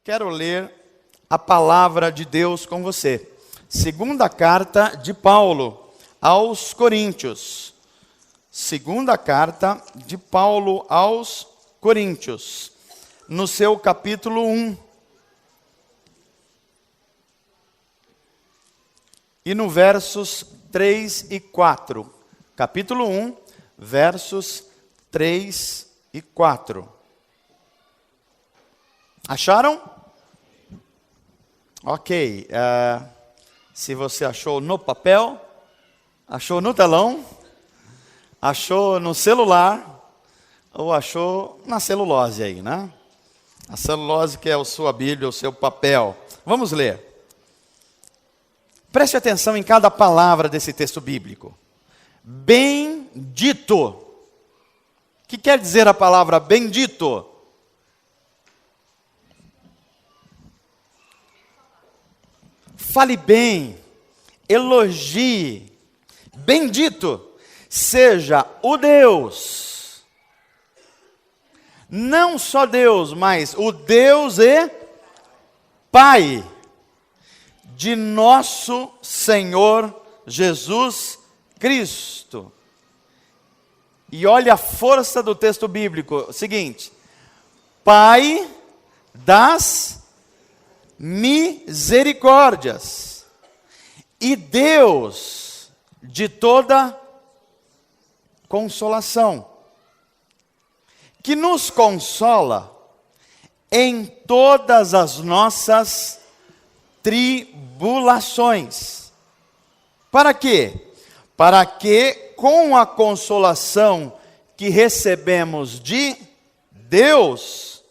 quero ler a palavra de Deus com você. Segunda carta de Paulo aos Coríntios. Segunda carta de Paulo aos Coríntios, no seu capítulo 1. E no versos 3 e 4. Capítulo 1, versos 3 e 4. Acharam? Ok. Se você achou no papel, achou no telão, achou no celular, ou achou na celulose aí, né? A celulose que é a sua Bíblia, o seu papel. Vamos ler. Preste atenção em cada palavra desse texto bíblico. Bendito. O que quer dizer a palavra bendito? Fale bem, elogie. Bendito seja o Deus. Não só Deus, mas o Deus e Pai de nosso Senhor Jesus Cristo. E olha a força do texto bíblico. Seguinte: Pai das misericórdias e Deus de toda consolação, que nos consola em todas as nossas tribulações. Para quê? Para que com a consolação que recebemos de Deus,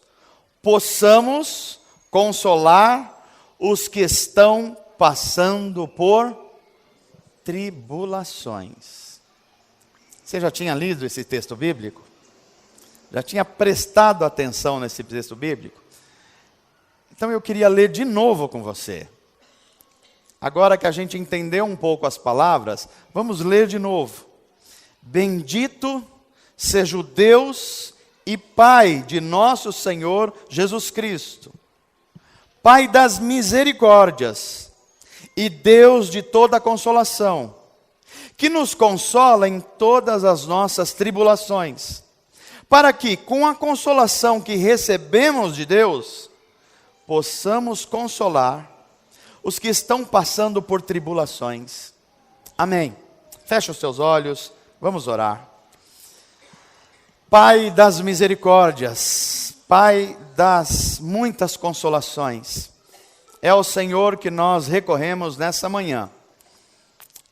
possamos consolar os que estão passando por tribulações. Você já tinha lido esse texto bíblico? Já tinha prestado atenção nesse texto bíblico? Então eu queria ler de novo com você. Agora que a gente entendeu um pouco as palavras, vamos ler de novo. Bendito seja o Deus e Pai de nosso Senhor Jesus Cristo, Pai das misericórdias e Deus de toda consolação, que nos consola em todas as nossas tribulações, para que, com a consolação que recebemos de Deus, possamos consolar os que estão passando por tribulações. Amém. Feche os seus olhos, vamos orar. Pai das misericórdias, Pai das muitas consolações, é ao Senhor que nós recorremos nessa manhã.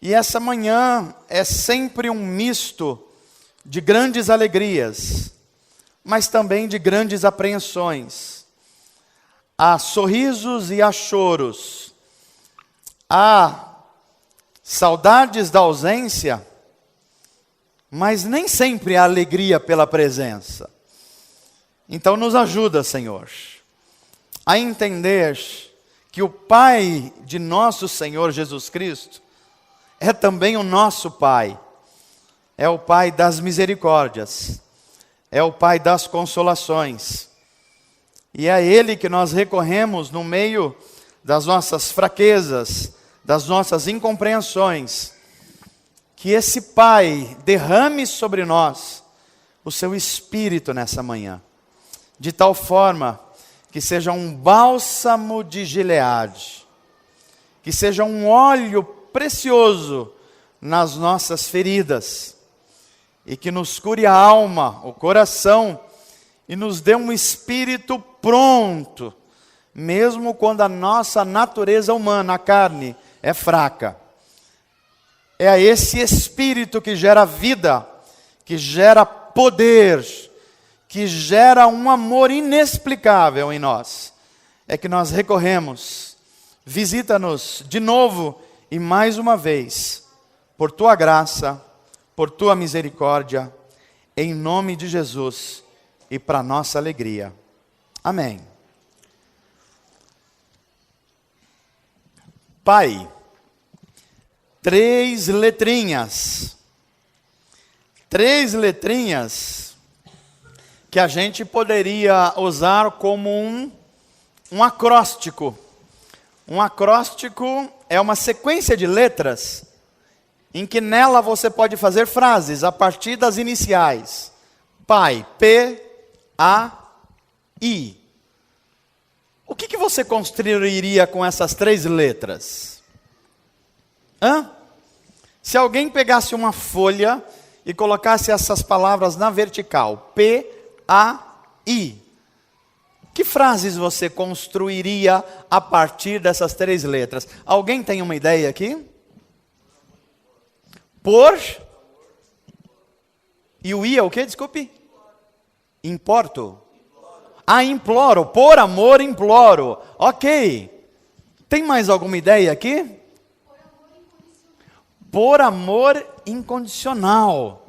E essa manhã é sempre um misto de grandes alegrias, mas também de grandes apreensões. Há sorrisos e há choros. Há saudades da ausência, mas nem sempre há alegria pela presença. Então nos ajuda, Senhor, a entender que o Pai de nosso Senhor Jesus Cristo é também o nosso Pai. É o Pai das misericórdias, é o Pai das consolações. E é a Ele que nós recorremos no meio das nossas fraquezas, das nossas incompreensões. Que esse Pai derrame sobre nós o seu Espírito nessa manhã, de tal forma que seja um bálsamo de Gileade, que seja um óleo precioso nas nossas feridas, e que nos cure a alma, o coração, e nos dê um espírito pronto, mesmo quando a nossa natureza humana, a carne, é fraca. É esse espírito que gera vida, que gera poder, que gera um amor inexplicável em nós. É que nós recorremos. Visita-nos de novo e mais uma vez, por tua graça, por tua misericórdia, em nome de Jesus e para nossa alegria. Amém. Pai, 3 letrinhas. 3 letrinhas que a gente poderia usar como um um acróstico. Um acróstico é uma sequência de letras em que nela você pode fazer frases a partir das iniciais. Pai, P, A, I. O que você construiria com essas 3 letras? Se alguém pegasse uma folha e colocasse essas palavras na vertical, P, A, I. Que frases você construiria a partir dessas 3 letras? Alguém tem uma ideia aqui? Por? E o I é o quê? Desculpe. Importo. Imploro. Por amor, imploro. Ok. Tem mais alguma ideia aqui? Por amor incondicional.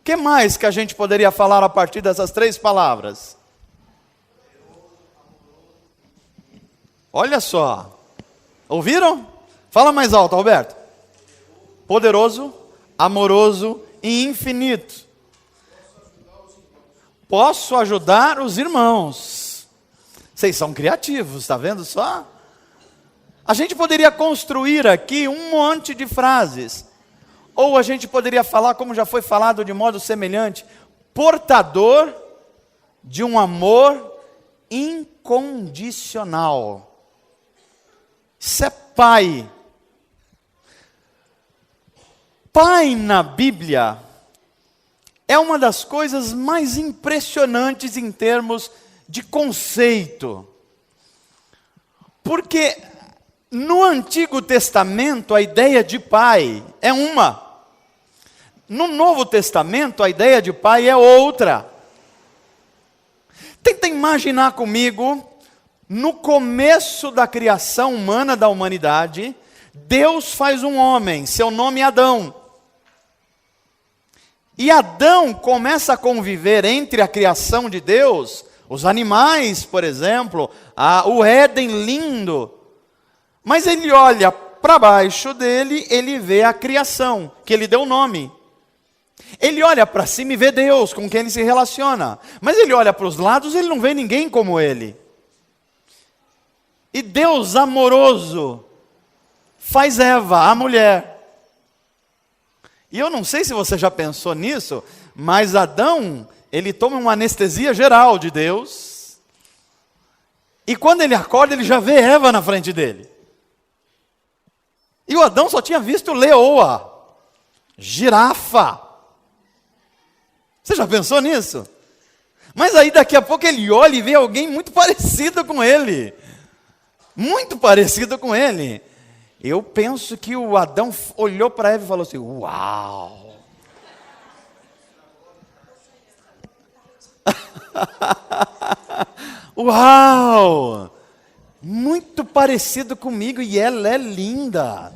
O que mais que a gente poderia falar a partir dessas 3 palavras? Olha só. Ouviram? Fala mais alto, Alberto. Poderoso, amoroso e infinito. Posso ajudar os irmãos. Vocês são criativos, está vendo só? A gente poderia construir aqui um monte de frases. Ou a gente poderia falar, como já foi falado de modo semelhante, portador de um amor incondicional. Isso é pai. Pai na Bíblia é uma das coisas mais impressionantes em termos de conceito. Porque no Antigo Testamento a ideia de pai é uma. No Novo Testamento a ideia de pai é outra. Tenta imaginar comigo, no começo da criação humana da humanidade, Deus faz um homem, seu nome é Adão. E Adão começa a conviver entre a criação de Deus, os animais, por exemplo, o Éden lindo. Mas ele olha para baixo dele, ele vê a criação, que ele deu nome. Ele olha para cima e vê Deus, com quem ele se relaciona. Mas ele olha para os lados e ele não vê ninguém como ele. E Deus amoroso faz Eva, a mulher. E eu não sei se você já pensou nisso, mas Adão, ele toma uma anestesia geral de Deus. E quando ele acorda, ele já vê Eva na frente dele. E o Adão só tinha visto leoa, girafa. Você já pensou nisso? Mas aí daqui a pouco ele olha e vê alguém muito parecido com ele. Muito parecido com ele. Eu penso que o Adão olhou para Eva e falou assim: uau! Uau! Muito parecido comigo e ela é linda.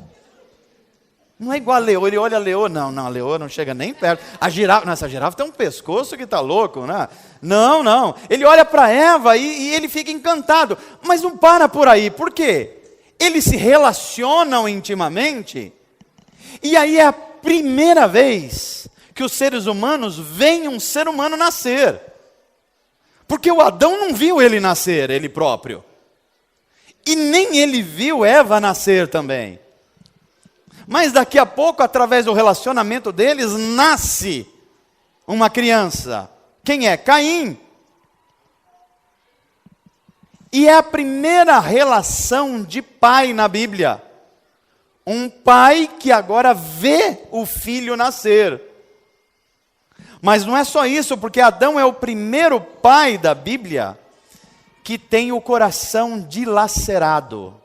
Não é igual a leoa, ele olha a leoa, não, a leoa não chega nem perto. A girafa, essa girafa tem um pescoço que está louco, né? Não. Ele olha para Eva e ele fica encantado. Mas não para por aí, por quê? Eles se relacionam intimamente, e aí é a primeira vez que os seres humanos veem um ser humano nascer. Porque o Adão não viu ele nascer, ele próprio. E nem ele viu Eva nascer também. Mas daqui a pouco, através do relacionamento deles, nasce uma criança. Quem é? Caim. E é a primeira relação de pai na Bíblia. Um pai que agora vê o filho nascer. Mas não é só isso, porque Adão é o primeiro pai da Bíblia que tem o coração dilacerado.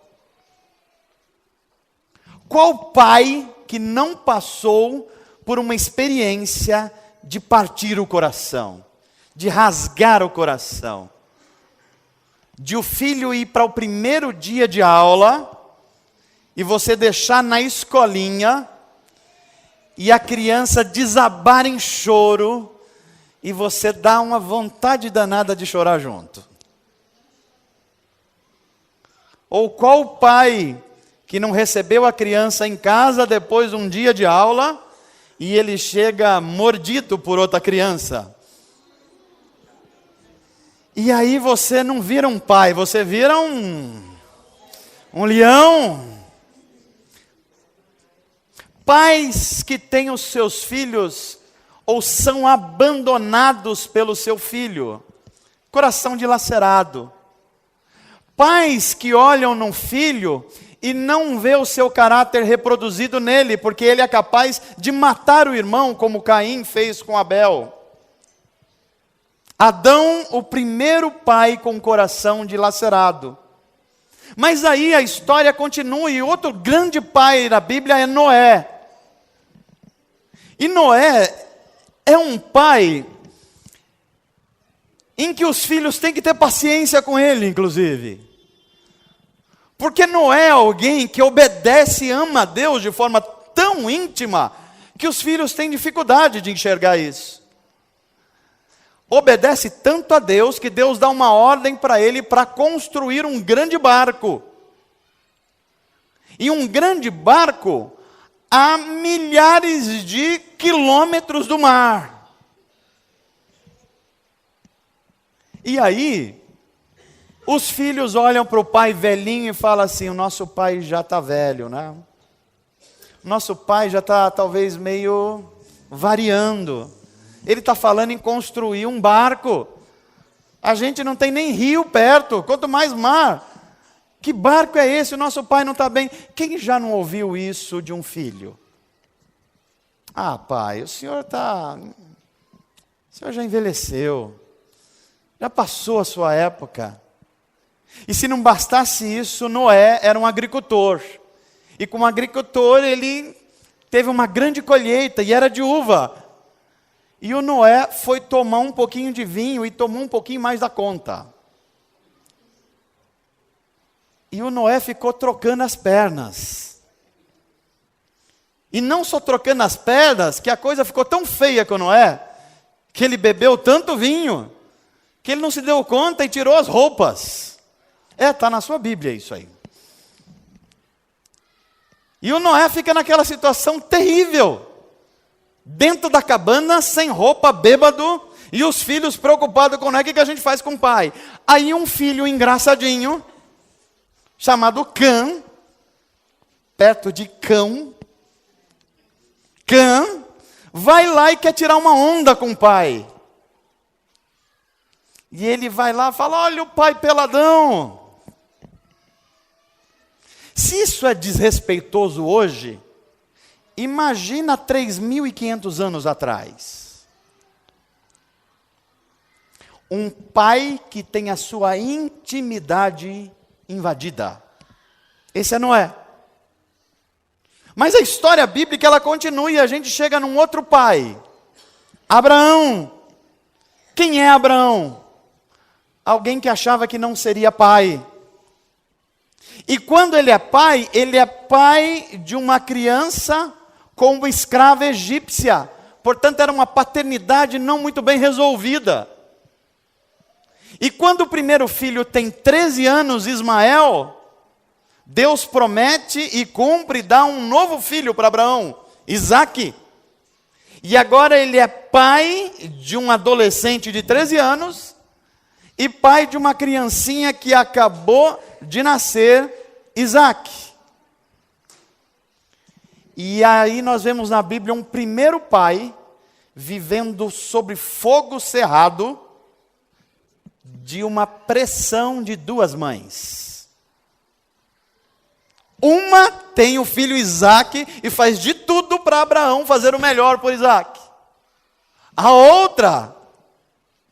Qual pai que não passou por uma experiência de partir o coração, de rasgar o coração? De o filho ir para o primeiro dia de aula e você deixar na escolinha e a criança desabar em choro e você dá uma vontade danada de chorar junto. Ou qual pai que não recebeu a criança em casa depois de um dia de aula e ele chega mordido por outra criança? E aí você não vira um pai, você vira um leão. Pais que têm os seus filhos ou são abandonados pelo seu filho, coração dilacerado. Pais que olham num filho e não vê o seu caráter reproduzido nele, porque ele é capaz de matar o irmão, como Caim fez com Abel. Adão, o primeiro pai com o coração dilacerado. Mas aí a história continua, e outro grande pai da Bíblia é Noé. E Noé é um pai em que os filhos têm que ter paciência com ele, inclusive. Porque Noé é alguém que obedece e ama a Deus de forma tão íntima, que os filhos têm dificuldade de enxergar isso. Obedece tanto a Deus, que Deus dá uma ordem para ele para construir um grande barco. E um grande barco a milhares de quilômetros do mar. E aí, os filhos olham para o pai velhinho e falam assim: o nosso pai já está velho, né? Nosso pai já está talvez meio variando. Ele está falando em construir um barco. A gente não tem nem rio perto, quanto mais mar. Que barco é esse? O nosso pai não está bem. Quem já não ouviu isso de um filho? Ah, pai, o senhor já envelheceu. Já passou a sua época. E se não bastasse isso, Noé era um agricultor. E como agricultor, ele teve uma grande colheita e era de uva. E o Noé foi tomar um pouquinho de vinho e tomou um pouquinho mais da conta. E o Noé ficou trocando as pernas. E não só trocando as pernas, que a coisa ficou tão feia com o Noé, que ele bebeu tanto vinho, que ele não se deu conta e tirou as roupas. Está na sua Bíblia isso aí. E o Noé fica naquela situação terrível. Dentro da cabana, sem roupa, bêbado, e os filhos preocupados com o que a gente faz com o pai. Aí um filho engraçadinho, chamado Cã, perto de Cão, Cã, vai lá e quer tirar uma onda com o pai. E ele vai lá e fala: olha o pai peladão. Se isso é desrespeitoso hoje, imagina 3.500 anos atrás. Um pai que tem a sua intimidade invadida. Esse é Noé. Mas a história bíblica ela continua e a gente chega num outro pai. Abraão. Quem é Abraão? Alguém que achava que não seria pai. E quando ele é pai de uma criança como escrava egípcia. Portanto, era uma paternidade não muito bem resolvida. E quando o primeiro filho tem 13 anos, Ismael, Deus promete e cumpre, dá um novo filho para Abraão, Isaque. E agora ele é pai de um adolescente de 13 anos e pai de uma criancinha que acabou de nascer, Isaque. E aí nós vemos na Bíblia um primeiro pai vivendo sob fogo cerrado de uma pressão de duas mães. Uma tem o filho Isaque e faz de tudo para Abraão fazer o melhor por Isaque. A outra,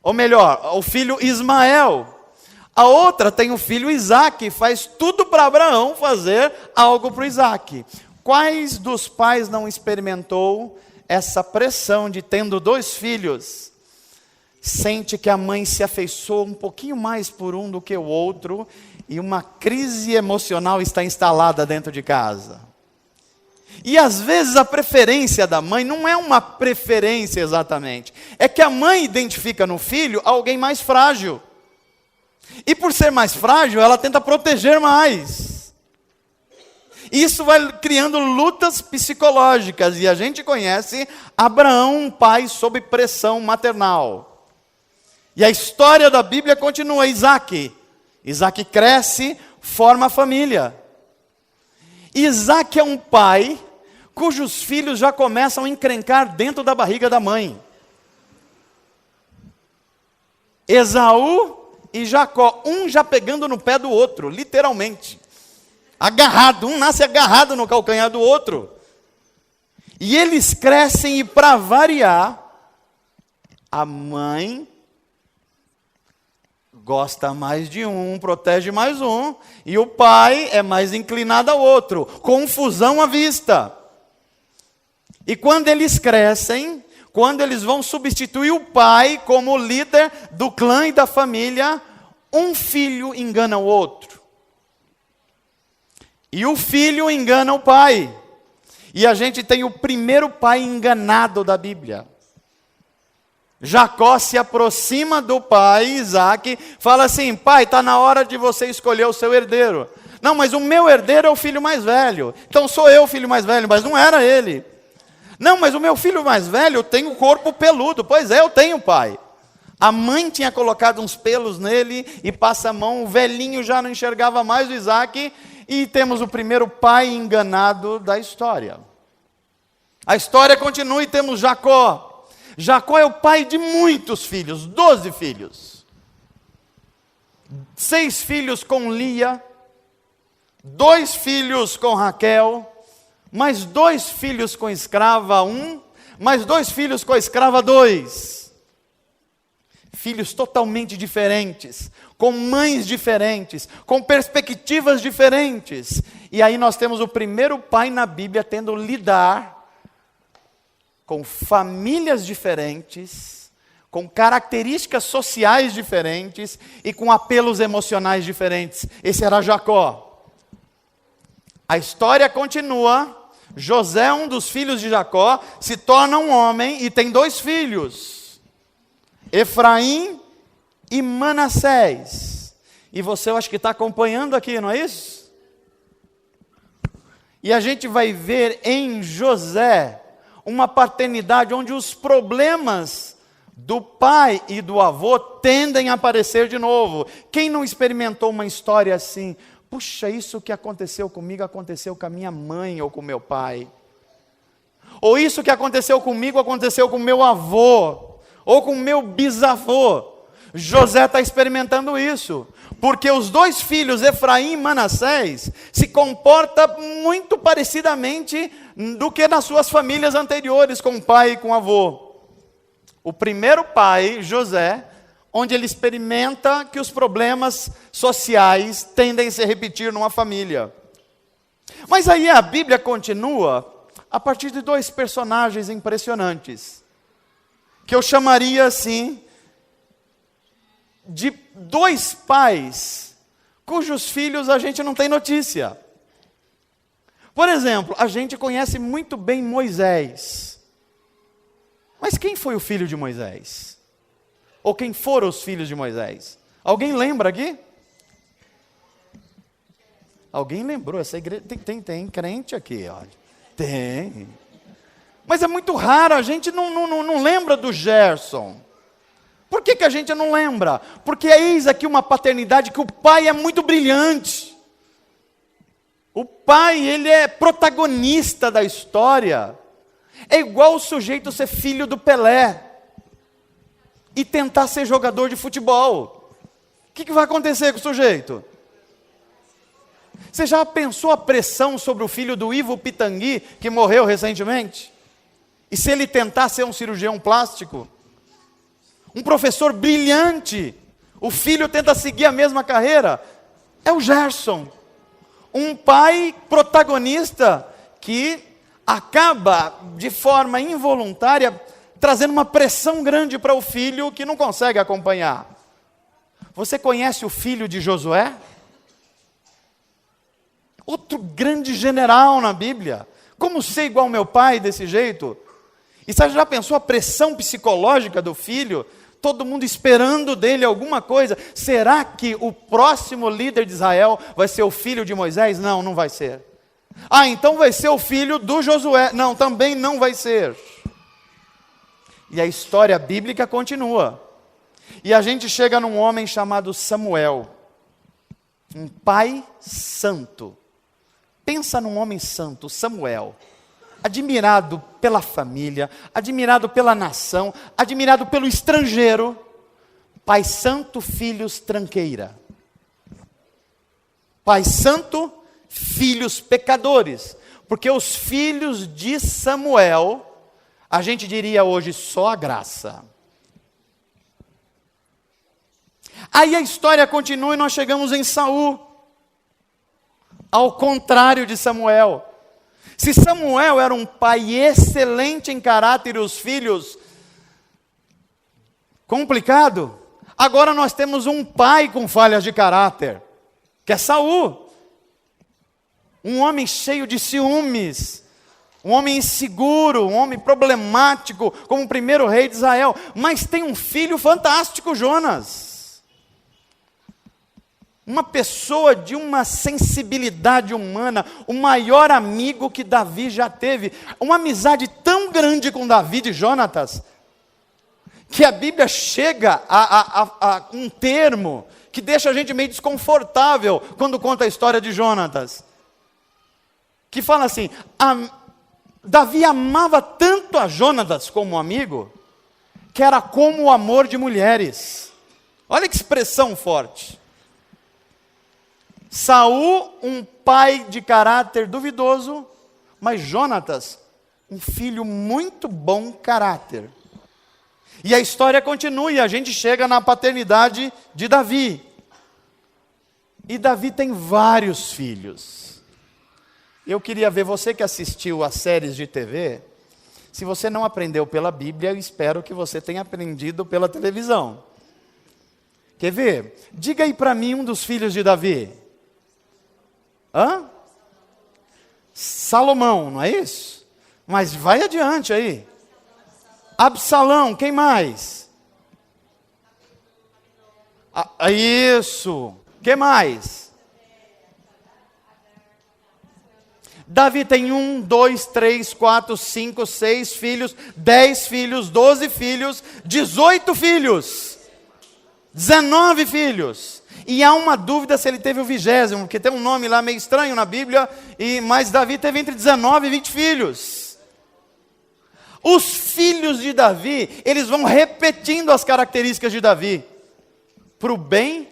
ou melhor, o filho Ismael. A outra tem o filho Isaque e faz tudo para Abraão fazer algo para o Isaque. Quais dos pais não experimentou essa pressão de tendo dois filhos? Sente que a mãe se afeiçoou um pouquinho mais por um do que o outro e uma crise emocional está instalada dentro de casa. E às vezes a preferência da mãe não é uma preferência exatamente. É que a mãe identifica no filho alguém mais frágil. E por ser mais frágil, ela tenta proteger mais. Isso vai criando lutas psicológicas. E a gente conhece Abraão, um pai sob pressão maternal. E a história da Bíblia continua. Isaac cresce, forma a família. Isaac é um pai cujos filhos já começam a encrencar dentro da barriga da mãe. Esaú e Jacó, um já pegando no pé do outro, literalmente. Agarrado, um nasce agarrado no calcanhar do outro. E eles crescem e, para variar, a mãe gosta mais de um, protege mais um, e o pai é mais inclinado ao outro. Confusão à vista. E quando eles crescem, quando eles vão substituir o pai como líder do clã e da família, um filho engana o outro. E o filho engana o pai. E a gente tem o primeiro pai enganado da Bíblia. Jacó se aproxima do pai, Isaac, fala assim: pai, está na hora de você escolher o seu herdeiro. Não, mas o meu herdeiro é o filho mais velho. Então sou eu o filho mais velho, mas não era ele. Não, mas o meu filho mais velho tem o corpo peludo. Pois é, eu tenho, pai. A mãe tinha colocado uns pelos nele e passa a mão, o velhinho já não enxergava mais o Isaac, e temos o primeiro pai enganado da história. A história continua e temos Jacó. Jacó é o pai de muitos filhos, 12 filhos. 6 filhos com Lia, 2 filhos com Raquel, mais 2 filhos com escrava 1, mais 2 filhos com a escrava 2. Filhos totalmente diferentes, com mães diferentes, com perspectivas diferentes. E aí nós temos o primeiro pai na Bíblia tendo lidar com famílias diferentes, com características sociais diferentes e com apelos emocionais diferentes. Esse era Jacó. A história continua. José, um dos filhos de Jacó, se torna um homem e tem 2 filhos, Efraim e Manassés. E você, eu acho que está acompanhando aqui, não é isso? E a gente vai ver em José uma paternidade onde os problemas do pai e do avô tendem a aparecer de novo. Quem não experimentou uma história assim? Puxa, isso que aconteceu comigo aconteceu com a minha mãe ou com meu pai. Ou isso que aconteceu comigo aconteceu com meu avô ou com meu bisavô. José está experimentando isso, porque os 2 filhos, Efraim e Manassés, se comportam muito parecidamente do que nas suas famílias anteriores, com o pai e com o avô. O primeiro pai, José, onde ele experimenta que os problemas sociais tendem a se repetir numa família. Mas aí a Bíblia continua a partir de 2 personagens impressionantes, que eu chamaria assim, de 2 pais, cujos filhos a gente não tem notícia. Por exemplo, a gente conhece muito bem Moisés. Mas quem foi o filho de Moisés? Ou quem foram os filhos de Moisés? Alguém lembra aqui? Alguém lembrou? Essa igreja tem crente aqui, olha. Tem. Mas é muito raro, a gente não lembra do Gerson. Por que a gente não lembra? Porque eis aqui uma paternidade que o pai é muito brilhante. O pai, ele é protagonista da história. É igual o sujeito ser filho do Pelé e tentar ser jogador de futebol. O que vai acontecer com o sujeito? Você já pensou a pressão sobre o filho do Ivo Pitangui, que morreu recentemente? E se ele tentar ser um cirurgião plástico? Um professor brilhante, o filho tenta seguir a mesma carreira. É o Gerson, um pai protagonista que acaba de forma involuntária trazendo uma pressão grande para o filho que não consegue acompanhar. Você conhece o filho de Josué? Outro grande general na Bíblia. Como ser igual ao meu pai desse jeito? E você já pensou a pressão psicológica do filho? Todo mundo esperando dele alguma coisa. Será que o próximo líder de Israel vai ser o filho de Moisés? Não, não vai ser. Ah, então vai ser o filho do Josué. Não, também não vai ser. E a história bíblica continua. E a gente chega num homem chamado Samuel, um pai santo. Pensa num homem santo, Samuel, admirado pela família, admirado pela nação, admirado pelo estrangeiro. Pai santo, filhos tranqueira. Pai santo, filhos pecadores. Porque os filhos de Samuel, a gente diria hoje só a graça. Aí a história continua e nós chegamos em Saul. Ao contrário de Samuel. Se Samuel era um pai excelente em caráter e os filhos complicado, agora nós temos um pai com falhas de caráter, que é Saul. Um homem cheio de ciúmes, um homem inseguro, um homem problemático, como o primeiro rei de Israel. Mas tem um filho fantástico, Jonas. Uma pessoa de uma sensibilidade humana, o maior amigo que Davi já teve. Uma amizade tão grande com Davi e Jonatas, que a Bíblia chega a um termo que deixa a gente meio desconfortável quando conta a história de Jonatas. Que fala assim, Davi amava tanto a Jonatas como amigo, que era como o amor de mulheres. Olha que expressão forte. Saul, um pai de caráter duvidoso, mas Jonatas, um filho muito bom caráter. E a história continua e a gente chega na paternidade de Davi. E Davi tem vários filhos. Eu queria ver, você que assistiu às séries de TV, se você não aprendeu pela Bíblia, eu espero que você tenha aprendido pela televisão. Quer ver? Diga aí para mim um dos filhos de Davi. Salomão, não é isso? Mas vai adiante aí. Absalão, quem mais? Isso. Quem mais? Davi tem 1, 2, 3, 4, 5, 6 filhos, 10 filhos, 12 filhos, 18 filhos, 19 filhos. E há uma dúvida se ele teve o 20º, porque tem um nome lá meio estranho na Bíblia, mas Davi teve entre 19 e 20 filhos. Os filhos de Davi, eles vão repetindo as características de Davi, para o bem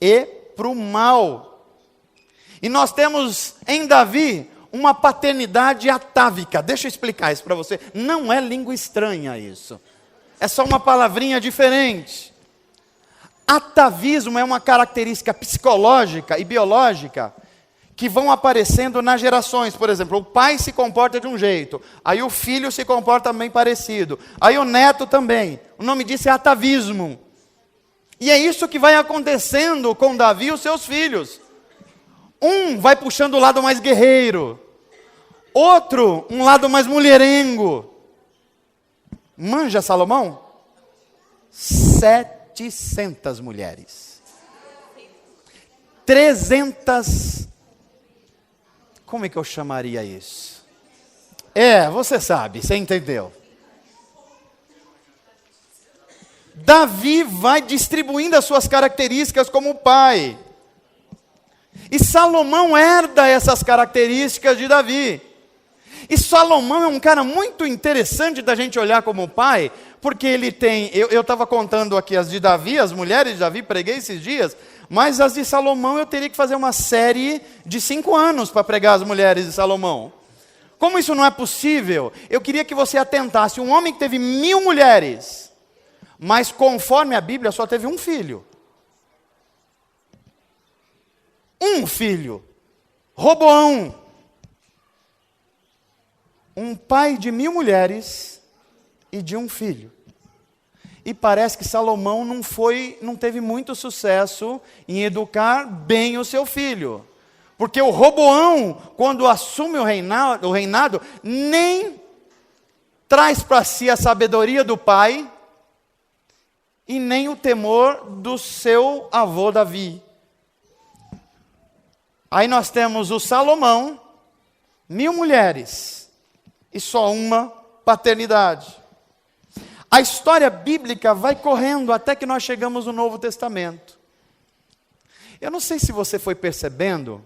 e para o mal. E nós temos em Davi uma paternidade atávica. Deixa eu explicar isso para você. Não é língua estranha isso. É só uma palavrinha diferente. Atavismo é uma característica psicológica e biológica que vão aparecendo nas gerações. Por exemplo, o pai se comporta de um jeito, aí o filho se comporta bem parecido, aí o neto também. O nome disso é atavismo. E é isso que vai acontecendo com Davi e os seus filhos. Um vai puxando o lado mais guerreiro, outro um lado mais mulherengo. Manja Salomão? 700 mulheres. 300. Como é que eu chamaria isso? Você sabe, você entendeu. Davi vai distribuindo as suas características como pai. E Salomão herda essas características de Davi. E Salomão é um cara muito interessante da gente olhar como pai, porque ele tem, eu estava contando aqui as de Davi, as mulheres de Davi, preguei esses dias, mas as de Salomão eu teria que fazer uma série de 5 anos para pregar as mulheres de Salomão. Como isso não é possível, eu queria que você atentasse, um homem que teve 1000 mulheres, mas conforme a Bíblia só teve um filho. Um filho, Roboão, um pai de 1000 mulheres e de um filho. E parece que Salomão não teve muito sucesso em educar bem o seu filho. Porque o Roboão, quando assume o reinado, nem traz para si a sabedoria do pai e nem o temor do seu avô Davi. Aí nós temos o Salomão, 1000 mulheres, e só uma paternidade. A história bíblica vai correndo até que nós chegamos no Novo Testamento. Eu não sei se você foi percebendo,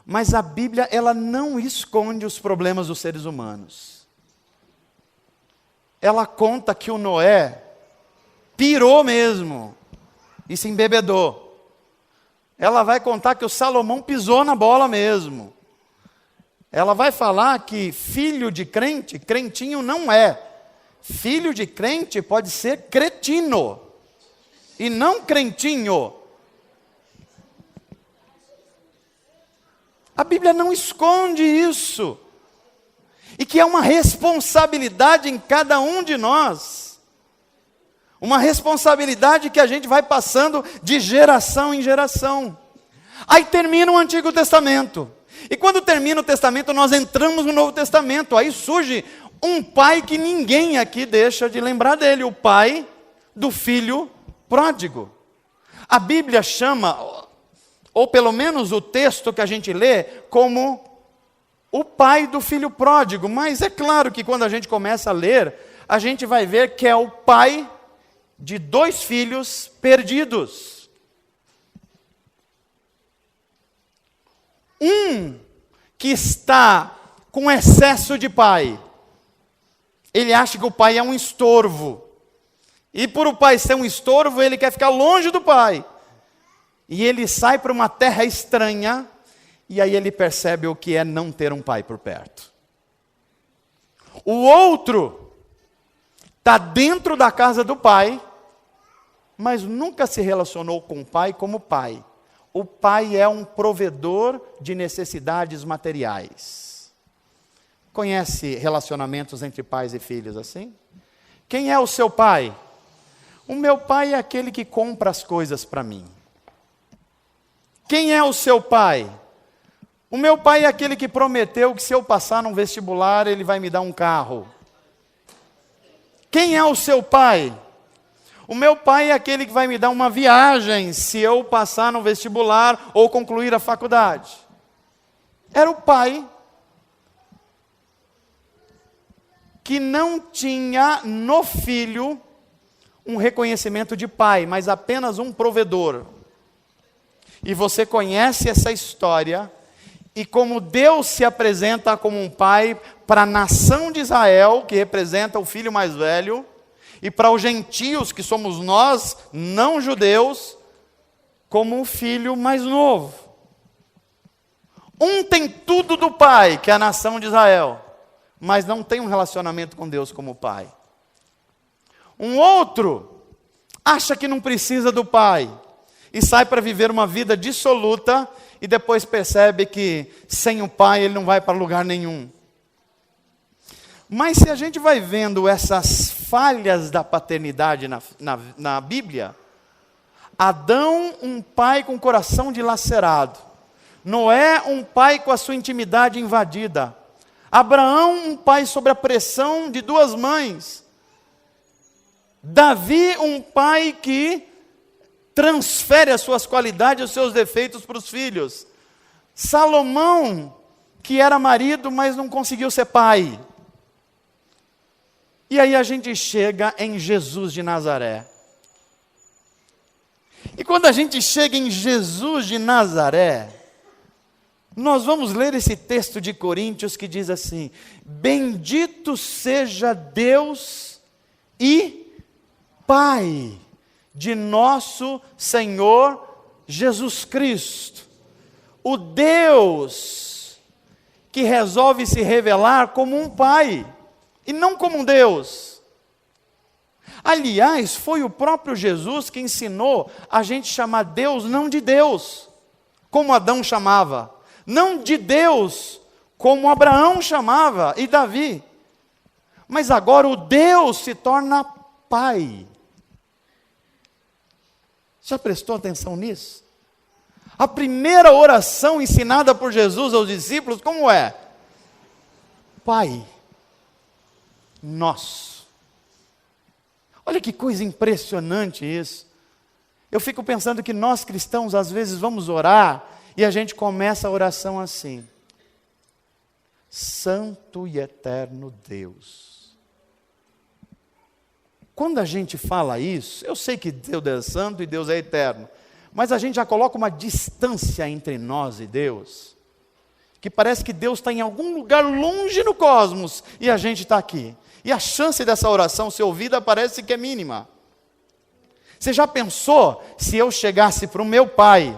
mas a Bíblia, ela não esconde os problemas dos seres humanos. Ela conta que o Noé pirou mesmo e se embebedou. Ela vai contar que o Salomão pisou na bola mesmo. Ela vai falar que filho de crente, crentinho não é. Filho de crente pode ser cretino e não crentinho. A Bíblia não esconde isso. E que é uma responsabilidade em cada um de nós. Uma responsabilidade que a gente vai passando de geração em geração. Aí termina o Antigo Testamento. E quando termina o Testamento, nós entramos no Novo Testamento. Aí surge um pai que ninguém aqui deixa de lembrar dele. O pai do filho pródigo. A Bíblia chama, ou pelo menos o texto que a gente lê, como o pai do filho pródigo. Mas é claro que quando a gente começa a ler, a gente vai ver que é o pai de 2 filhos perdidos. Um que está com excesso de pai. Ele acha que o pai é um estorvo. E por o pai ser um estorvo, ele quer ficar longe do pai. E ele sai para uma terra estranha, e aí ele percebe o que é não ter um pai por perto. O outro está dentro da casa do pai, mas nunca se relacionou com o pai como pai. O pai é um provedor de necessidades materiais. Conhece relacionamentos entre pais e filhos assim? Quem é o seu pai? O meu pai é aquele que compra as coisas para mim. Quem é o seu pai? O meu pai é aquele que prometeu que se eu passar num vestibular, ele vai me dar um carro. Quem é o seu pai? O meu pai é aquele que vai me dar uma viagem se eu passar no vestibular ou concluir a faculdade. Era o pai que não tinha no filho um reconhecimento de pai, mas apenas um provedor. E você conhece essa história, e como Deus se apresenta como um pai para a nação de Israel, que representa o filho mais velho, e para os gentios, que somos nós, não judeus, como o filho mais novo. Um tem tudo do pai, que é a nação de Israel, mas não tem um relacionamento com Deus como pai. Um outro acha que não precisa do pai, e sai para viver uma vida dissoluta, e depois percebe que sem o pai ele não vai para lugar nenhum. Mas se a gente vai vendo essas falhas da paternidade na Bíblia, Adão, um pai com o coração dilacerado. Noé, um pai com a sua intimidade invadida. Abraão, um pai sob a pressão de 2 mães. Davi, um pai que transfere as suas qualidades e os seus defeitos para os filhos. Salomão, que era marido, mas não conseguiu ser pai. E aí a gente chega em Jesus de Nazaré. E quando a gente chega em Jesus de Nazaré, nós vamos ler esse texto de Coríntios que diz assim: bendito seja Deus e Pai de nosso Senhor Jesus Cristo. O Deus que resolve se revelar como um Pai e não como um Deus. Aliás, foi o próprio Jesus que ensinou a gente chamar Deus não de Deus, como Adão chamava. Não de Deus, como Abraão chamava e Davi. Mas agora o Deus se torna Pai. Já prestou atenção nisso? A primeira oração ensinada por Jesus aos discípulos, como é? Pai nosso. Olha que coisa impressionante isso. Eu fico pensando que nós cristãos às vezes vamos orar e a gente começa a oração assim: Santo e eterno Deus. Quando a gente fala isso, eu sei que Deus é santo e Deus é eterno, mas a gente já coloca uma distância entre nós e Deus, que parece que Deus está em algum lugar longe no cosmos e a gente está aqui. E a chance dessa oração ser ouvida parece que é mínima. Você já pensou se eu chegasse para o meu pai,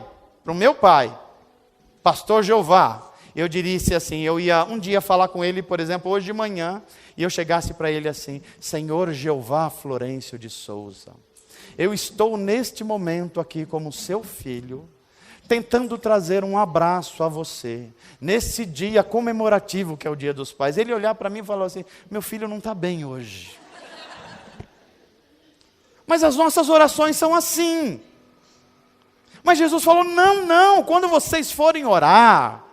pastor Jeová, eu diria assim, eu ia um dia falar com ele, por exemplo, hoje de manhã, e eu chegasse para ele assim: Senhor Jeová Florencio de Souza, eu estou neste momento aqui como seu filho, tentando trazer um abraço a você, nesse dia comemorativo que é o Dia dos Pais. Ele olhar para mim e falar assim: meu filho não está bem hoje. Mas as nossas orações são assim. Mas Jesus falou: não, quando vocês forem orar,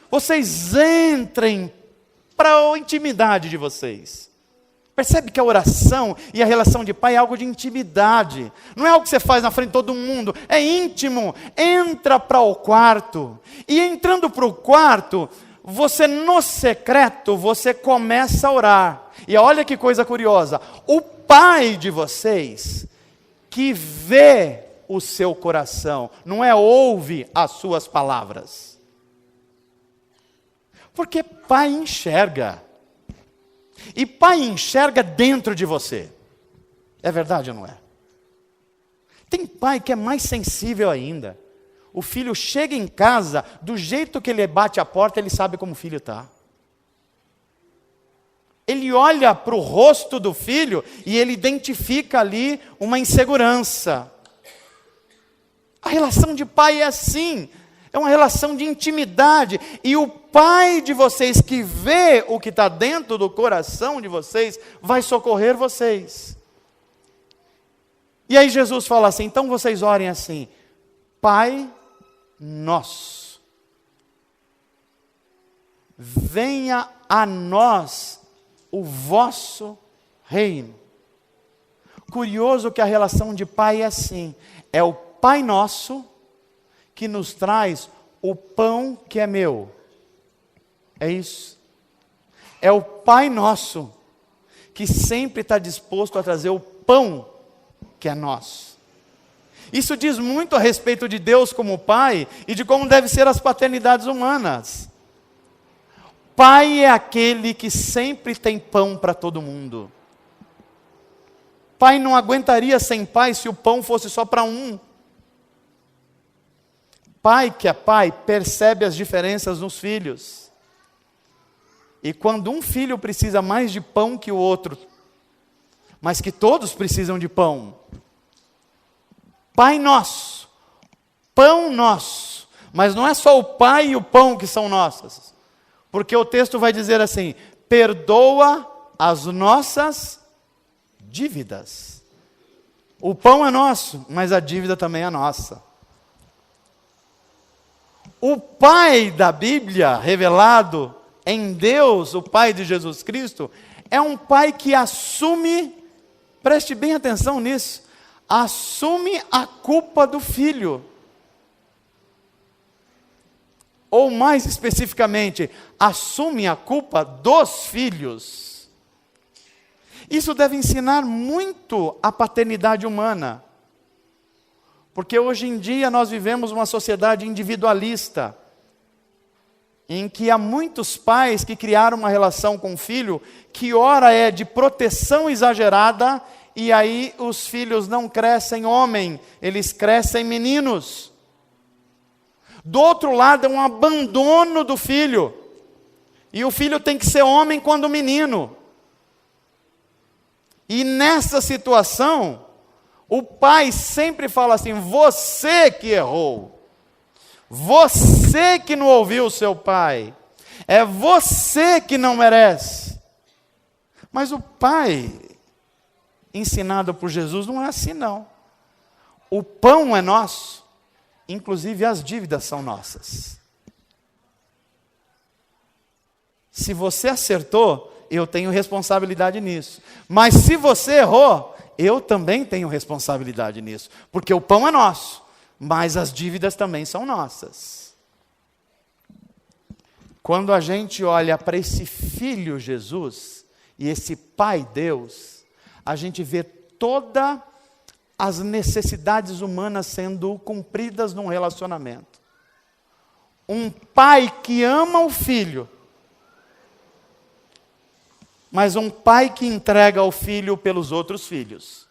vocês entrem para a intimidade de vocês. Percebe que a oração e a relação de pai é algo de intimidade. Não é algo que você faz na frente de todo mundo. É íntimo. Entra para o quarto. E entrando para o quarto, você no secreto, você começa a orar. E olha que coisa curiosa. O pai de vocês, que vê o seu coração, não é ouve as suas palavras. Porque pai enxerga. E pai enxerga dentro de você. É verdade ou não é? Tem pai que é mais sensível ainda. O filho chega em casa, do jeito que ele bate a porta, ele sabe como o filho está. Ele olha para o rosto do filho e ele identifica ali uma insegurança. A relação de pai é assim. É uma relação de intimidade. E o pai de vocês que vê o que está dentro do coração de vocês, vai socorrer vocês. E aí Jesus fala assim: então vocês orem assim: Pai nosso, venha a nós o vosso reino. Curioso que a relação de pai é assim. É o Pai nosso que nos traz o pão que é meu. É isso. É o Pai nosso que sempre está disposto a trazer o pão que é nosso. Isso diz muito a respeito de Deus como Pai e de como devem ser as paternidades humanas. Pai é aquele que sempre tem pão para todo mundo. Pai não aguentaria sem pai se o pão fosse só para um. Pai que é pai percebe as diferenças nos filhos. E quando um filho precisa mais de pão que o outro, mas que todos precisam de pão, Pai nosso, pão nosso, mas não é só o pai e o pão que são nossas, porque o texto vai dizer assim: perdoa as nossas dívidas. O pão é nosso, mas a dívida também é nossa. O Pai da Bíblia, revelado em Deus, o Pai de Jesus Cristo, é um Pai que assume, preste bem atenção nisso, assume a culpa do filho. Ou mais especificamente, assume a culpa dos filhos. Isso deve ensinar muito a paternidade humana. Porque hoje em dia nós vivemos uma sociedade individualista, em que há muitos pais que criaram uma relação com o filho, que ora é de proteção exagerada, e aí os filhos não crescem homem, eles crescem meninos. Do outro lado é um abandono do filho, e o filho tem que ser homem quando menino. E nessa situação, o pai sempre fala assim: você que errou, você que não ouviu o seu pai, é você que não merece. Mas o pai, ensinado por Jesus, não é assim não. O pão é nosso, inclusive as dívidas são nossas. Se você acertou, eu tenho responsabilidade nisso. Mas se você errou, eu também tenho responsabilidade nisso. Porque o pão é nosso, mas as dívidas também são nossas. Quando a gente olha para esse Filho Jesus e esse Pai Deus, a gente vê todas as necessidades humanas sendo cumpridas num relacionamento. Um pai que ama o filho, mas um pai que entrega o filho pelos outros filhos.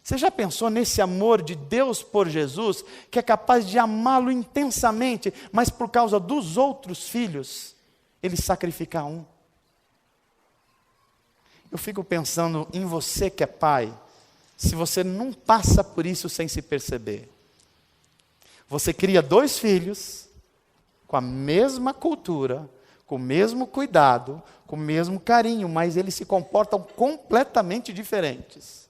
Você já pensou nesse amor de Deus por Jesus, que é capaz de amá-lo intensamente, mas por causa dos outros filhos, ele sacrificar um? Eu fico pensando em você que é pai, se você não passa por isso sem se perceber. Você cria 2 filhos, com a mesma cultura, com o mesmo cuidado, com o mesmo carinho, mas eles se comportam completamente diferentes.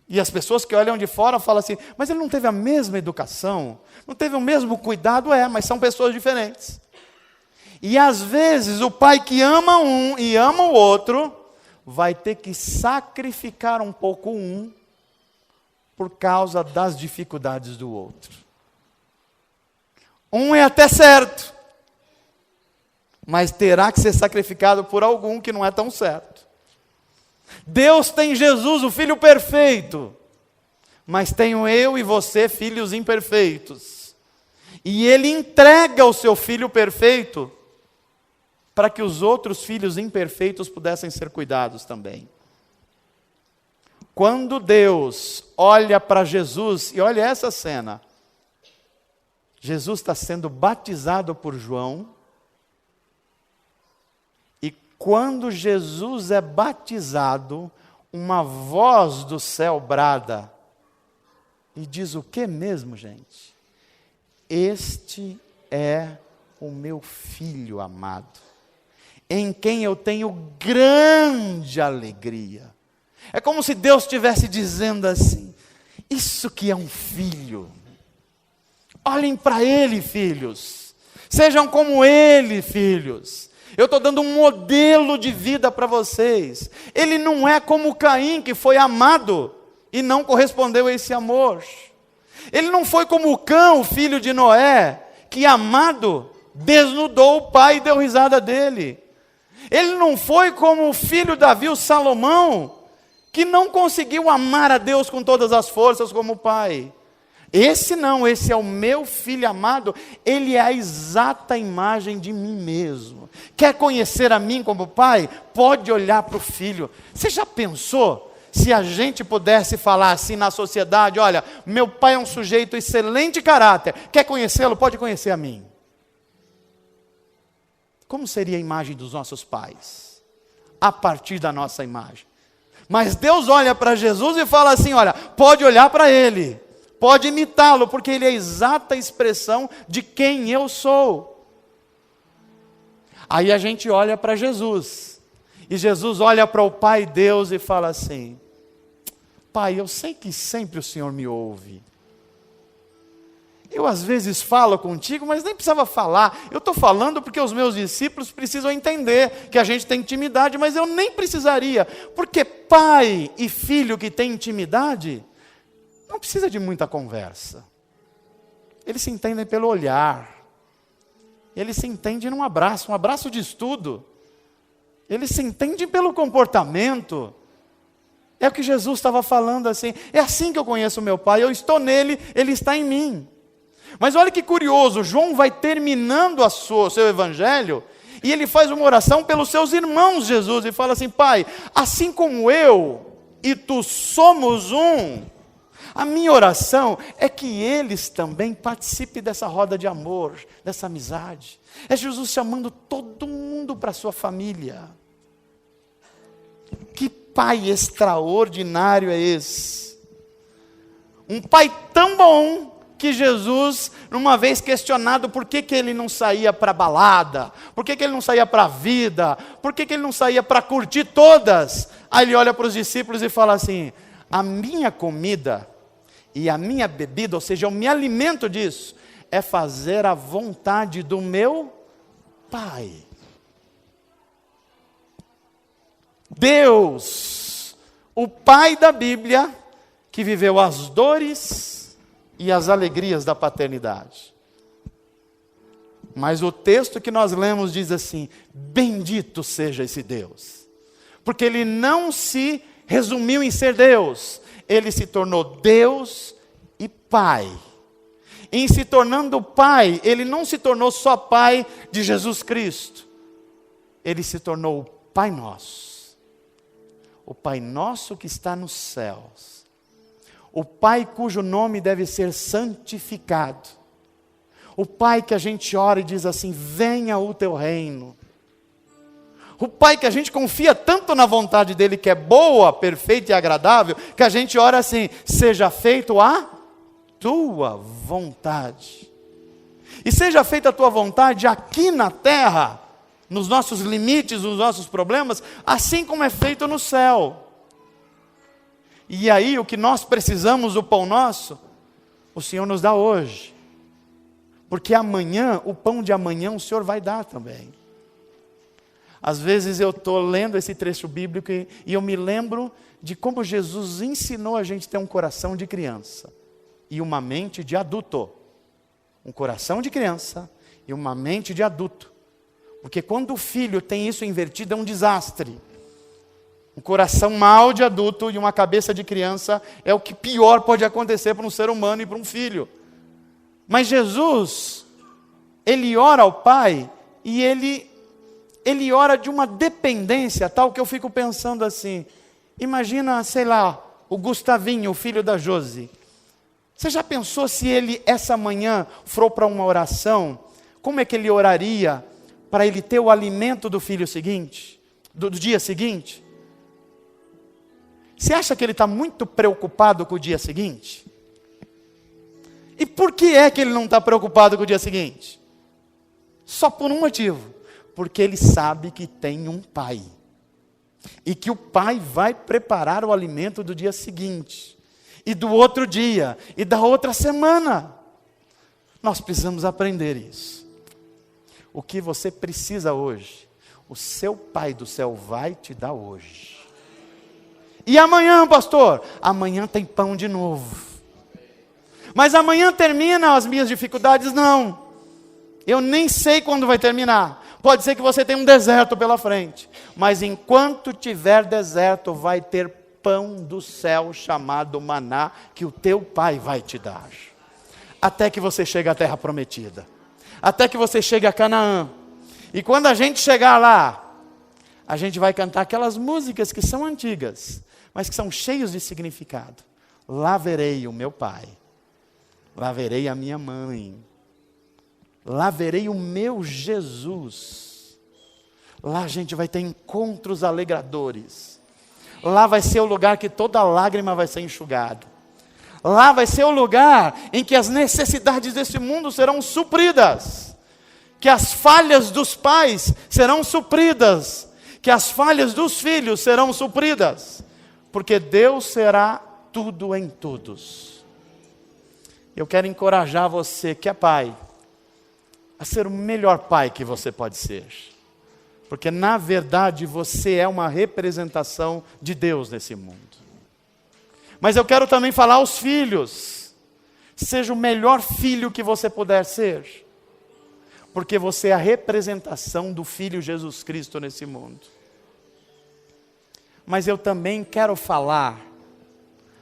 E as pessoas que olham de fora falam assim, mas ele não teve a mesma educação, não teve o mesmo cuidado, mas são pessoas diferentes. E às vezes o pai que ama um e ama o outro, vai ter que sacrificar um pouco um, por causa das dificuldades do outro. Um é até certo, mas terá que ser sacrificado por algum que não é tão certo. Deus tem Jesus, o Filho perfeito, mas tenho eu e você, filhos imperfeitos. E Ele entrega o seu Filho perfeito, para que os outros filhos imperfeitos pudessem ser cuidados também. Quando Deus olha para Jesus, e olha essa cena, Jesus está sendo batizado por João, e quando Jesus é batizado, uma voz do céu brada, e diz o que mesmo, gente? Este é o meu filho amado, em quem eu tenho grande alegria. É como se Deus estivesse dizendo assim, isso que é um filho. Olhem para ele, filhos. Sejam como ele, filhos. Eu estou dando um modelo de vida para vocês. Ele não é como Caim, que foi amado e não correspondeu a esse amor. Ele não foi como Cã, o filho de Noé, que amado, desnudou o pai e deu risada dele. Ele não foi como o filho Davi, o Salomão, que não conseguiu amar a Deus com todas as forças como o pai. Esse não, esse é o meu filho amado, ele é a exata imagem de mim mesmo. Quer conhecer a mim como pai? Pode olhar para o filho. Você já pensou se a gente pudesse falar assim na sociedade, olha, meu pai é um sujeito excelente caráter, quer conhecê-lo? Pode conhecer a mim. Como seria a imagem dos nossos pais? A partir da nossa imagem. Mas Deus olha para Jesus e fala assim, olha, pode olhar para ele, pode imitá-lo, porque ele é a exata expressão de quem eu sou. Aí a gente olha para Jesus, e Jesus olha para o Pai Deus e fala assim, Pai, eu sei que sempre o Senhor me ouve. Eu às vezes falo contigo, mas nem precisava falar. Eu estou falando porque os meus discípulos precisam entender que a gente tem intimidade, mas eu nem precisaria. Porque pai e filho que tem intimidade, não precisa de muita conversa. Eles se entendem pelo olhar. Eles se entendem num abraço, um abraço de estudo. Eles se entendem pelo comportamento. É o que Jesus estava falando assim. É assim que eu conheço o meu pai. Eu estou nele, ele está em mim. Mas olha que curioso, João vai terminando o seu evangelho, e ele faz uma oração pelos seus irmãos, Jesus, e fala assim, Pai, assim como eu e tu somos um, a minha oração é que eles também participem dessa roda de amor, dessa amizade. É Jesus chamando todo mundo para a sua família. Que pai extraordinário é esse? Um pai tão bom, que Jesus, uma vez questionado por que ele não saía para balada, por que ele não saía para a vida, por que ele não saía para curtir todas, aí ele olha para os discípulos e fala assim, a minha comida e a minha bebida, ou seja, eu me alimento disso, é fazer a vontade do meu Pai. Deus, o Pai da Bíblia, que viveu as dores e as alegrias da paternidade. Mas o texto que nós lemos diz assim, bendito seja esse Deus, Porque ele não se resumiu em ser Deus, ele se tornou Deus e Pai. Em se tornando Pai, ele não se tornou só Pai de Jesus Cristo, ele se tornou o Pai Nosso. O Pai Nosso que está nos céus. O Pai cujo nome deve ser santificado. O Pai que a gente ora e diz assim: venha o teu reino. O Pai que a gente confia tanto na vontade dele, que é boa, perfeita e agradável, que a gente ora assim: seja feito a tua vontade. E seja feita a tua vontade aqui na terra, nos nossos limites, nos nossos problemas, assim como é feito no céu. E aí o que nós precisamos, o pão nosso, o Senhor nos dá hoje. Porque amanhã, o pão de amanhã o Senhor vai dar também. Às vezes eu estou lendo esse trecho bíblico e eu me lembro de como Jesus ensinou a gente a ter um coração de criança e uma mente de adulto. Um coração de criança e uma mente de adulto. Porque quando o filho tem isso invertido é um desastre. Um coração mau de adulto e uma cabeça de criança é o que pior pode acontecer para um ser humano e para um filho. Mas Jesus, ele ora ao Pai e ele ora de uma dependência tal que eu fico pensando assim, imagina, sei lá, o Gustavinho, o filho da Josi. Você já pensou se ele essa manhã for para uma oração, como é que ele oraria para ele ter o alimento do filho seguinte, do dia seguinte? Você acha que ele está muito preocupado com o dia seguinte? E por que é que ele não está preocupado com o dia seguinte? Só por um motivo. Porque ele sabe que tem um Pai. E que o Pai vai preparar o alimento do dia seguinte. E do outro dia. E da outra semana. Nós precisamos aprender isso. O que você precisa hoje, o seu Pai do céu vai te dar hoje. E amanhã, pastor? Amanhã tem pão de novo. Mas amanhã termina as minhas dificuldades? Não. Eu nem sei quando vai terminar. Pode ser que você tenha um deserto pela frente. Mas enquanto tiver deserto, vai ter pão do céu chamado maná, que o teu Pai vai te dar. Até que você chegue à terra prometida. Até que você chegue a Canaã. E quando a gente chegar lá, a gente vai cantar aquelas músicas que são antigas, mas que são cheios de significado. Lá verei o meu pai. Lá verei a minha mãe. Lá verei o meu Jesus. Lá a gente vai ter encontros alegradores. Lá vai ser o lugar que toda lágrima vai ser enxugada. Lá vai ser o lugar em que as necessidades desse mundo serão supridas. Que as falhas dos pais serão supridas. Que as falhas dos filhos serão supridas. Porque Deus será tudo em todos. Eu quero encorajar você que é pai, a ser o melhor pai que você pode ser. Porque na verdade você é uma representação de Deus nesse mundo. Mas eu quero também falar aos filhos. Seja o melhor filho que você puder ser. Porque você é a representação do Filho Jesus Cristo nesse mundo. Mas eu também quero falar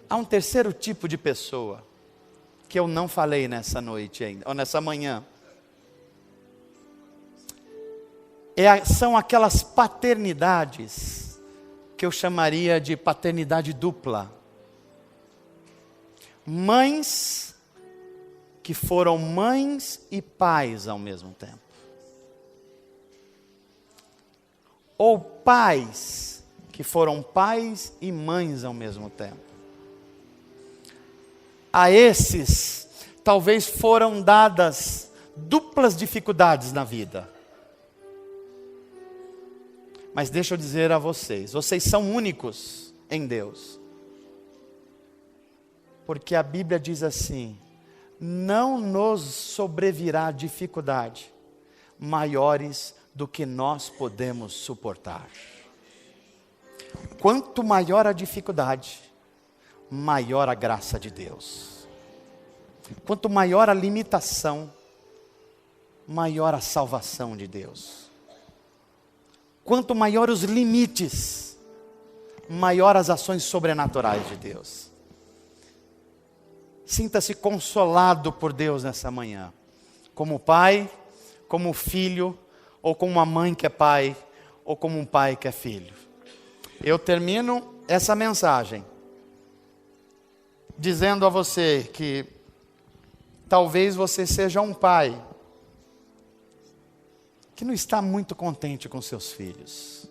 a um terceiro tipo de pessoa que eu não falei nessa noite ainda, ou nessa manhã. São aquelas paternidades que eu chamaria de paternidade dupla. Mães que foram mães e pais ao mesmo tempo. Ou pais que foram pais e mães ao mesmo tempo. A esses, talvez foram dadas duplas dificuldades na vida. Mas deixa eu dizer a vocês, vocês são únicos em Deus. Porque a Bíblia diz assim, não nos sobrevirá dificuldade maiores do que nós podemos suportar. Quanto maior a dificuldade, maior a graça de Deus. Quanto maior a limitação, maior a salvação de Deus. Quanto maior os limites, maior as ações sobrenaturais de Deus. Sinta-se consolado por Deus nessa manhã, como pai, como filho, ou como uma mãe que é pai, ou como um pai que é filho. Eu termino essa mensagem dizendo a você que talvez você seja um pai que não está muito contente com seus filhos.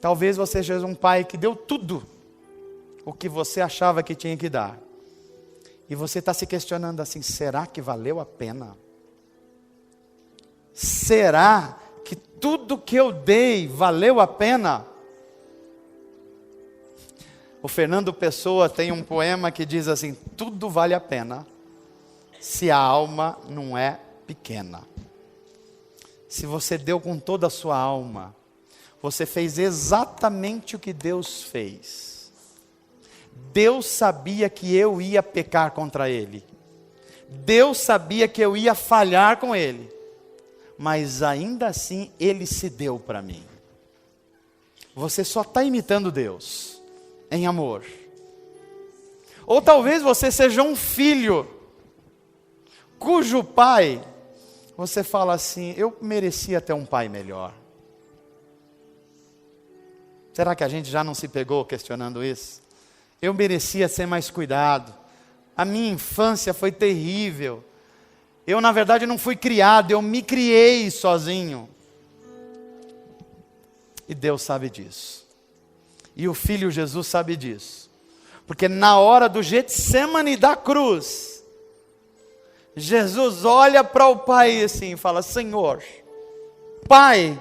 Talvez você seja um pai que deu tudo o que você achava que tinha que dar. E você está se questionando assim, será que valeu a pena? Será que tudo que eu dei valeu a pena? O Fernando Pessoa tem um poema que diz assim, tudo vale a pena, se a alma não é pequena. Se você deu com toda a sua alma, você fez exatamente o que Deus fez. Deus sabia que eu ia pecar contra Ele. Deus sabia que eu ia falhar com Ele. Mas ainda assim, Ele se deu para mim. Você só está imitando Deus, em amor. Ou talvez você seja um filho, cujo pai, você fala assim, eu merecia ter um pai melhor. Será que a gente já não se pegou questionando isso? Eu merecia ser mais cuidado. A minha infância foi terrível. Eu, na verdade, não fui criado, eu me criei sozinho. E Deus sabe disso. E o Filho Jesus sabe disso. Porque na hora do Getsemane da cruz, Jesus olha para o Pai assim e fala, Senhor, Pai,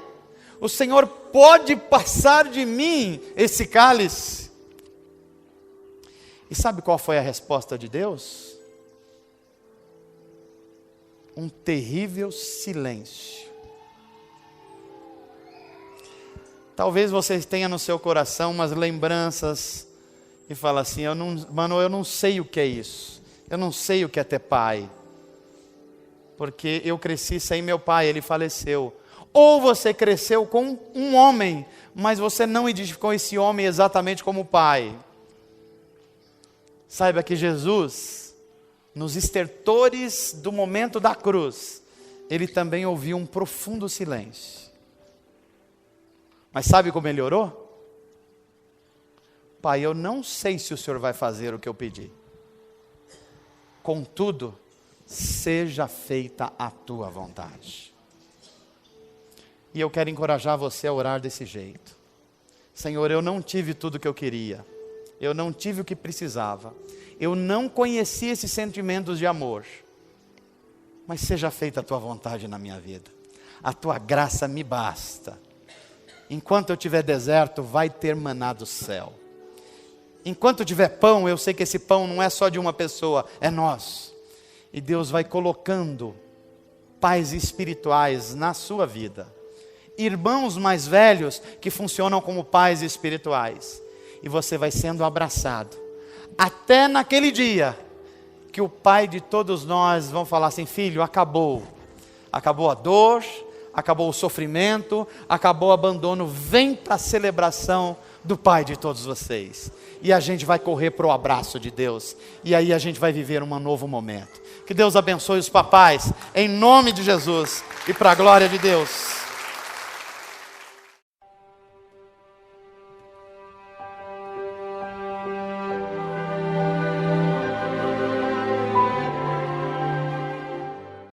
o Senhor pode passar de mim esse cálice? E sabe qual foi a resposta de Deus? Um terrível silêncio. Talvez você tenha no seu coração umas lembranças e fala assim, eu não sei o que é isso. Eu não sei o que é ter pai. Porque eu cresci sem meu pai, ele faleceu. Ou você cresceu com um homem, mas você não identificou esse homem exatamente como pai. Saiba que Jesus, nos estertores do momento da cruz, ele também ouviu um profundo silêncio. Mas sabe como ele orou? Pai, eu não sei se o Senhor vai fazer o que eu pedi. Contudo, seja feita a tua vontade. E eu quero encorajar você a orar desse jeito. Senhor, eu não tive tudo o que eu queria. Eu não tive o que precisava. Eu não conheci esses sentimentos de amor. Mas seja feita a tua vontade na minha vida. A tua graça me basta. Enquanto eu tiver deserto, vai ter maná do céu. Enquanto tiver pão, eu sei que esse pão não é só de uma pessoa, é nosso. E Deus vai colocando pais espirituais na sua vida. Irmãos mais velhos que funcionam como pais espirituais. E você vai sendo abraçado. Até naquele dia que o Pai de todos nós vão falar assim, filho, acabou. Acabou a dor, acabou o sofrimento, acabou o abandono. Vem para a celebração do Pai de todos vocês. E a gente vai correr para o abraço de Deus. E aí a gente vai viver um novo momento. Que Deus abençoe os papais, em nome de Jesus e para a glória de Deus.